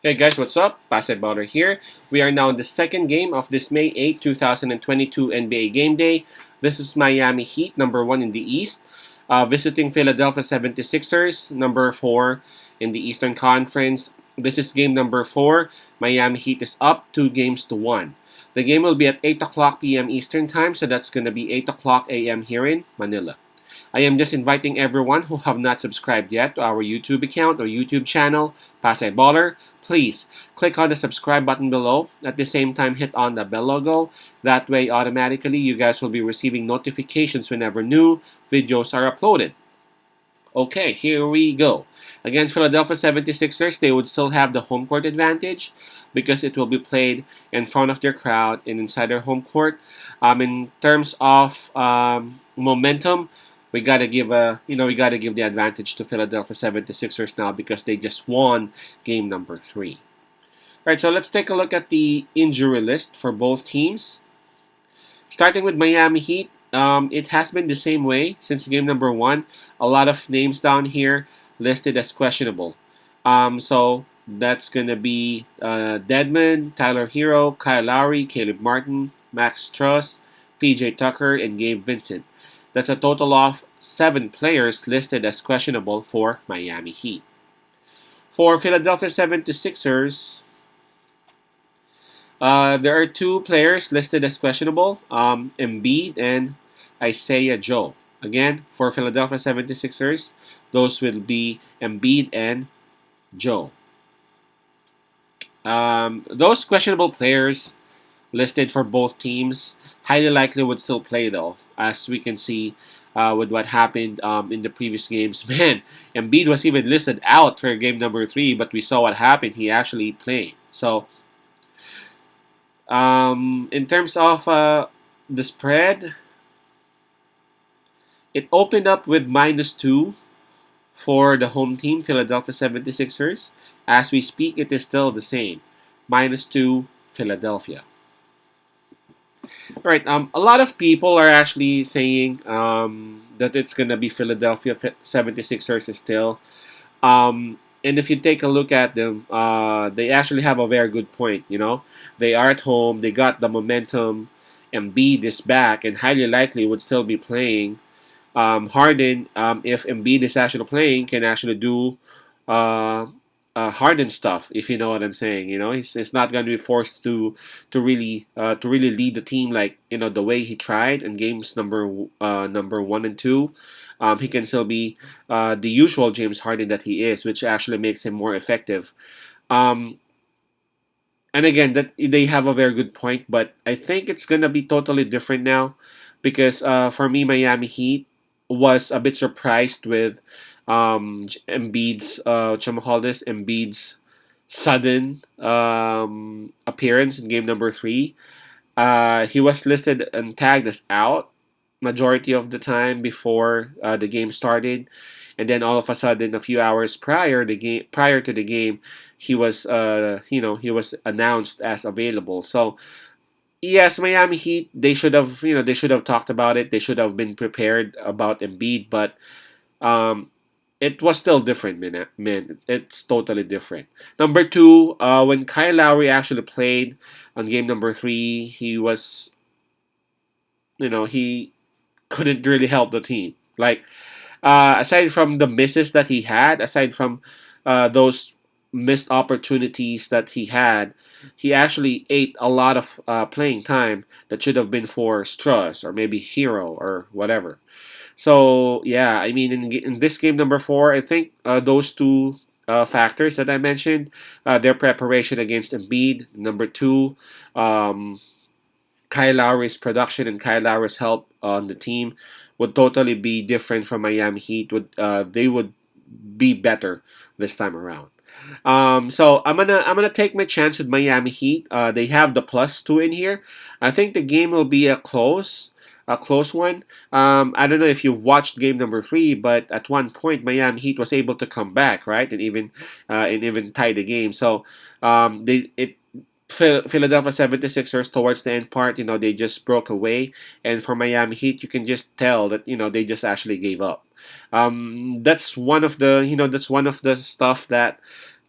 Hey guys, what's up? Baller here. We are now in the second game of this May 8, 2022 NBA Game Day. This is Miami Heat, number 1 in the East, visiting Philadelphia 76ers, number 4 in the Eastern Conference. This is game number 4. Miami Heat is up 2 games to 1. The game will be at 8 o'clock p.m. Eastern Time, so that's going to be 8 o'clock a.m. here in Manila. I am just inviting everyone who have not subscribed yet to our YouTube account or YouTube channel, Baller. Please click on the subscribe button below. At the same time, hit on the bell logo. That way, automatically, you guys will be receiving notifications whenever new videos are uploaded. Okay, here we go. Against Philadelphia 76ers, they would still have the home court advantage because it will be played in front of their crowd and inside their home court. In terms of momentum, we gotta give the advantage to Philadelphia 76ers now because they just won game number 3. All right, so let's take a look at the injury list for both teams. Starting with Miami Heat, it has been the same way since game number 1. A lot of names down here listed as questionable. So that's gonna be Deadman, Tyler Hero, Kyle Lowry, Caleb Martin, Max Truss, PJ Tucker, and Gabe Vincent. That's a total of 7 players listed as questionable for Miami Heat. For Philadelphia 76ers, there are 2 players listed as questionable, Embiid and Isaiah Joe. Again, for Philadelphia 76ers, those will be Embiid and Joe. Those questionable players listed for both teams highly likely would still play, though, as we can see with what happened in the previous games. Man, Embiid was even listed out for game number 3, but we saw what happened. He actually played. So, in terms of the spread, it opened up with -2 for the home team, Philadelphia 76ers. As we speak, it is still the same. -2 Philadelphia. All right. A lot of people are actually saying that it's going to be Philadelphia 76ers still. And if you take a look at them, they actually have a very good point. They are at home. They got the momentum. Embiid is back and highly likely would still be playing. Harden, if Embiid is actually playing, can actually do uh, Harden stuff. If you know what I'm saying, he's not going to be forced to really lead the team like the way he tried in games number 1 and 2. He can still be the usual James Harden that he is, which actually makes him more effective. Um, and again, that they have a very good point, but I think it's gonna be totally different now, because for me, Miami Heat was a bit surprised with Embiid's Embiid's sudden appearance in game number 3. He was listed and tagged as out majority of the time before the game started, and then all of a sudden, a few hours prior to the game, he was announced as available. So yes, Miami Heat, they should have talked about it. They should have been prepared about Embiid, but um, it was still different, man. It's totally different. Number 2, when Kyle Lowry actually played on game number 3, he couldn't really help the team. Like, aside from the misses that he had, aside from those missed opportunities that he had, he actually ate a lot of playing time that should have been for Struss or maybe Hero or whatever. So yeah, I mean, in this game number 4, I think those 2 factors that I mentioned, their preparation against Embiid, number 2, um, Kyle Lowry's production and Kyle Lowry's help on the team would totally be different from Miami Heat. They would be better this time around. So I'm gonna take my chance with Miami Heat. They have the +2 in here. I think the game will be a close one. I don't know if you watched game number 3, but at one point Miami Heat was able to come back, right, and even tie the game. So they it Philadelphia 76ers towards the end part, they just broke away. And for Miami Heat, you can just tell that, they just actually gave up. That's one of the stuff that,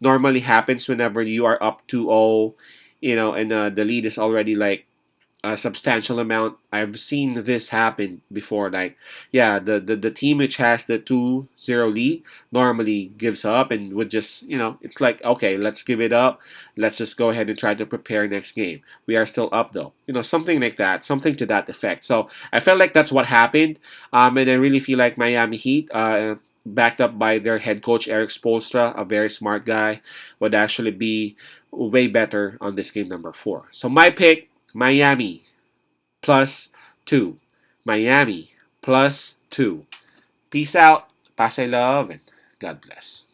normally happens whenever you are up 2-0, and the lead is already like a substantial amount. I've seen this happen before. Like, yeah, the team which has the 2-0 lead normally gives up and would just, it's like, okay, let's give it up. Let's just go ahead and try to prepare next game. We are still up though. Something like that, something to that effect. So I felt like that's what happened. And I really feel like Miami Heat, backed up by their head coach Eric Spoelstra, a very smart guy, would actually be way better on this game number 4. So my pick, Miami +2. Miami +2. Peace out. Pase love and God bless.